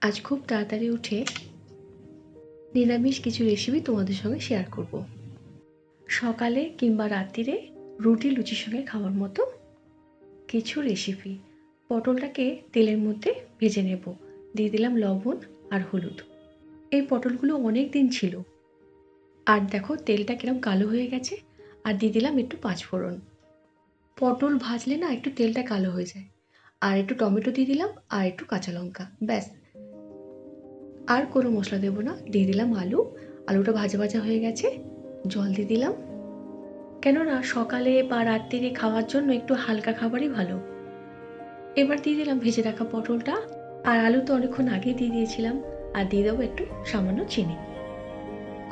আজ খুব তাড়াতাড়ি উঠে নিরামিষ কিছু রেসিপি তোমাদের সঙ্গে শেয়ার করব। সকালে কিংবা রাত্রিরে রুটি লুচির সঙ্গে খাওয়ার মতো কিছু রেসিপি। পটলটাকে তেলের মধ্যে ভেজে নেব। দিয়ে দিলাম লবণ আর হলুদ। এই পটলগুলো অনেক দিন ছিল, আর দেখো তেলটা কিরম কালো হয়ে গেছে। আর দিয়ে দিলাম একটু পাঁচফোড়ন। পটল ভাজলে না একটু তেলটা কালো হয়ে যায়। আর একটু টমেটো দিয়ে দিলাম আর একটু কাঁচা লঙ্কা, ব্যাস। আর কোনো মশলা দেবো না। দিয়ে দিলাম আলু। আলুটা ভাজা ভাজা হয়ে গেছে, জল দিয়ে দিলাম। কেননা সকালে বা রাত্রিরে খাওয়ার জন্য একটু হালকা খাবারই ভালো। এবার দিয়ে দিলাম ভেজে রাখা পটলটা, আর আলু তো অনেকক্ষণ আগেই দিয়ে দিয়েছিলাম। আর দিয়ে দেবো একটু সামান্য চিনি।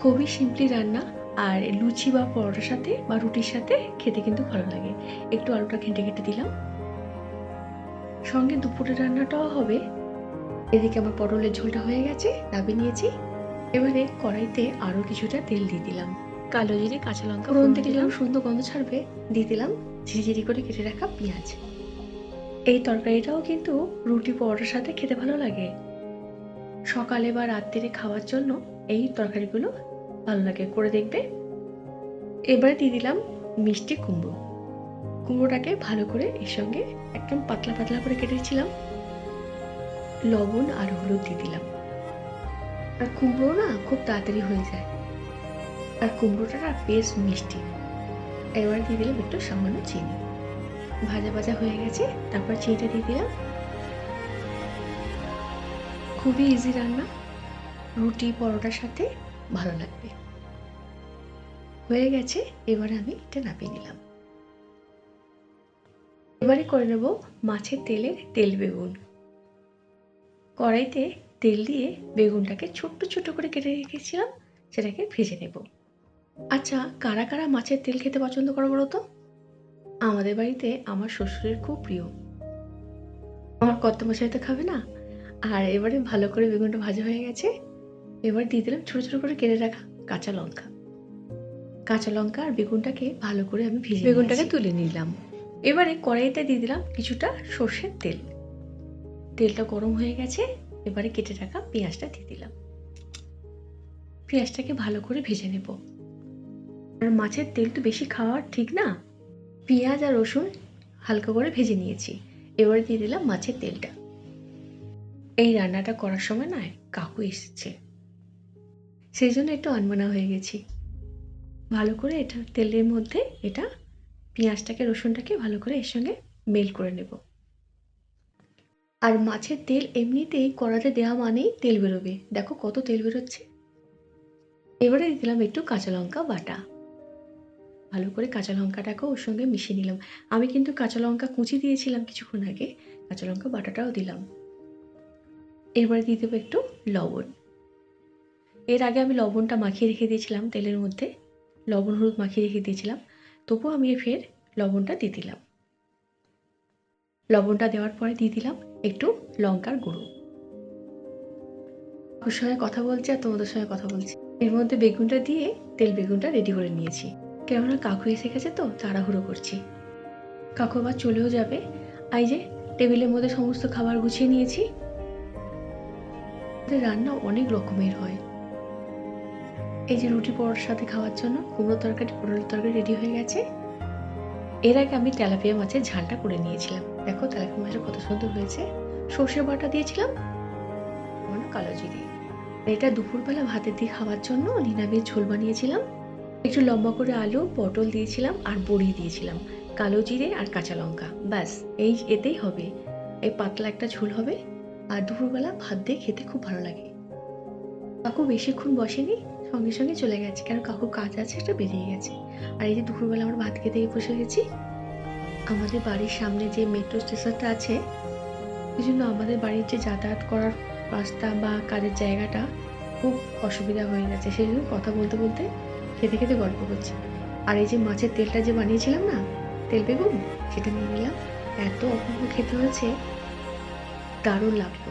খুবই সিম্পলি রান্না, আর লুচি বা পরোটার সাথে বা রুটির সাথে খেতে কিন্তু ভালো লাগে। একটু আলুটা ঘেঁটে ঘেঁটে দিলাম। সঙ্গে দুপুরের রান্নাটাও হবে। এদিকে আমার পটলের ঝোলটা হয়ে গেছে, নামিয়ে নিয়েছি। এবারে কড়াইতে আরও কিছুটা তেল দিয়ে দিলাম। কালো জিরে, কাঁচা লঙ্কা ফোড়ন থেকে যখন সুন্দর গন্ধ ছাড়বে, দিয়ে দিলাম ঝিরিঝিরি করে কেটে রাখা পেঁয়াজ। এই তরকারিটাও কিন্তু রুটি পরোটার সাথে খেতে ভালো লাগে। সকালে বা রাত্রিরে খাওয়ার জন্য এই তরকারিগুলো ভালো লাগে, করে দেখবে। এবারে দিয়ে দিলাম মিষ্টি কুমড়ো। কুমড়োটাকে ভালো করে এর সঙ্গে একদম পাতলা পাতলা করে কেটেছিলাম। লবণ আর হলুদ দিয়ে দিলাম। আর কুমড়ো না খুব তাড়াতাড়ি হয়ে যায়, আর কুমড়োটা না বেশ মিষ্টি। এবার দিয়ে দিলাম একটু সামান্য চিনি। ভাজা ভাজা হয়ে গেছে, তারপর চিনিটা দিয়ে দিলাম। খুবই ইজি রান্না, রুটি পরোটার সাথে ভালো লাগবে। হয়ে গেছে, এবারে আমি এটা নামিয়ে নিলাম। এবারে করে নেব মাছের তেলের তেল বেগুন। কড়াইতে তেল দিয়ে বেগুনটাকে ছোট্ট ছোট্ট করে কেটে রেখেছিলাম, সেটাকে ভেজে নেব। আচ্ছা, কারা কারা মাছের তেল খেতে পছন্দ করো বলো তো? আমাদের বাড়িতে আমার শ্বশুরের খুব প্রিয়। আমার কর্তামশাই তো খাবে না। আর এবারে ভালো করে বেগুনটা ভাজা হয়ে গেছে। এবার দিয়ে দিলাম ছোট ছোট করে কেটে রাখা কাঁচা লঙ্কা। কাঁচা লঙ্কা আর বেগুনটাকে ভালো করে আমি ভেজে বেগুনটাকে তুলে নিলাম। এবারে কড়াইতে দিয়ে দিলাম কিছুটা সর্ষের তেল। তেলটা গরম হয়ে গেছে, এবারে কেটে রাখা পেঁয়াজটা দিয়ে দিলাম। পেঁয়াজটাকে ভালো করে ভেজে নেব। আর মাছের তেল তো বেশি খাওয়া ঠিক না। পেঁয়াজ আর রসুন হালকা করে ভেজে নিয়েছি। এবারে দিয়ে দিলাম মাছের তেলটা। এই রান্নাটা করার সময় না কাকু এসেছে, সেই জন্য একটু আনমনা হয়ে গেছি। ভালো করে এটা তেলের মধ্যে এটা পেঁয়াজটাকে রসুনটাকে ভালো করে এর সঙ্গে মেল করে নেব। আর মাছের তেল এমনিতেই কড়াতে দেওয়া মানেই তেল বেরোবে, দেখো কত তেল বেরোচ্ছে। এবারে দিয়ে দিলাম একটু কাঁচা লঙ্কা বাটা। ভালো করে কাঁচা লঙ্কাটাকেও ওর সঙ্গে মিশিয়ে নিলাম। আমি কিন্তু কাঁচা লঙ্কা কুচি দিয়েছিলাম কিছুক্ষণ আগে, কাঁচা লঙ্কা বাটাটাও দিলাম। এবারে দিয়ে দেবো একটু লবণ। এর আগে আমি লবণটা মাখিয়ে রেখে দিয়েছিলাম তেলের মধ্যে, লবণ হলুদ মাখিয়ে রেখে দিয়েছিলাম, তবুও আমি ফের লবণটা দিয়ে দিলাম। লবণটা দেওয়ার পরে দিয়ে দিলাম একটু লঙ্কার গুঁড়ো। ওর সঙ্গে কথা বলছি আর তোমাদের সঙ্গে কথা বলছি। এর মধ্যে বেগুনটা দিয়ে তেল বেগুনটা রেডি করে নিয়েছি। কেননা কাকু এসে গেছে তো তাড়াহুড়ো করছি। কাকু আবার চলেও যাবে। এই যে টেবিলের মধ্যে সমস্ত খাবার গুছিয়ে নিয়েছি। রান্না অনেক রকমের হয়। এই যে রুটি পরোটার সাথে খাওয়ার জন্য কুমড়ো তরকারি, পটলের তরকারি রেডি হয়ে গেছে। এর আগে আমি তেলাপিয়া মাছের ঝালটা করে নিয়েছিলাম। দেখো তেলাপিয়া মাছটা কত সুন্দর হয়েছে। সর্ষে বাটা দিয়েছিলাম, মানে কালো জিরে। এটা দুপুরবেলা ভাতের দিয়ে খাওয়ার জন্য নিরামিষ ঝোল বানিয়েছিলাম। একটু লম্বা করে আলু পটল দিয়েছিলাম আর বড়ি দিয়েছিলাম, কালো জিরে আর কাঁচা লঙ্কা, ব্যাস। এই এতেই হবে। এই পাতলা একটা ঝোল হবে, আর দুপুরবেলা ভাত দিয়ে খেতে খুব ভালো লাগে। কাকু বেশিক্ষণ বসেনি, সঙ্গে সঙ্গে চলে গেছে, কারণ কাকুর কাজ আছে, একটা বেরিয়ে গেছে। আর এই যে দুপুরবেলা আমরা ভাত খেতে বসে গেছি। আমাদের বাড়ির সামনে যে মেট্রো স্টেশনটা আছে, এই জন্য আমাদের বাড়ির যে যাতায়াত করার রাস্তা বা কাজের জায়গাটা খুব অসুবিধা হয়ে গেছে। সেই জন্য কথা বলতে বলতে খেতে খেতে গল্প করছি। আর এই যে মাছের তেলটা যে বানিয়েছিলাম না, তেল বেগুন, সেটা নিয়ে নিলাম। এত অপূর্ব খেতে হয়েছে, দারুণ লাগলো।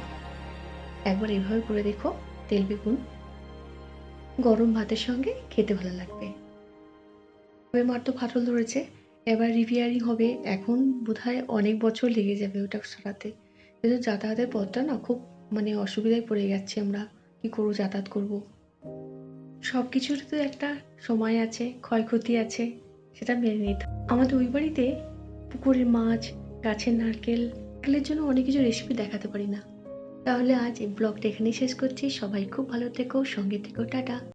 একবার এভাবে করে দেখো, তেল বেগুন গরম ভাতের সঙ্গে খেতে ভালো লাগবে। তবে মার তো ফাটল ধরেছে, এবার রিপেয়ারিং হবে। এখন বোধহয় অনেক বছর লেগে যাবে ওটা সারাতে। কিন্তু যাতায়াতের পথটা না খুব মানে অসুবিধায় পড়ে যাচ্ছি আমরা, কি করবো, যাতায়াত করব। সব কিছুর তো একটা সময় আছে, ক্ষয়ক্ষতি আছে, সেটা মেনে নিতে হবে। আমাদের ওই বাড়িতে পুকুরের মাছ, গাছের নারকেলের জন্য অনেক কিছু রেসিপি দেখাতে পারি না। তাহলে আজ এই ব্লগটা এখানেই শেষ করছি। সবাই খুব ভালো থেকো, সঙ্গে থেকো, টাটা।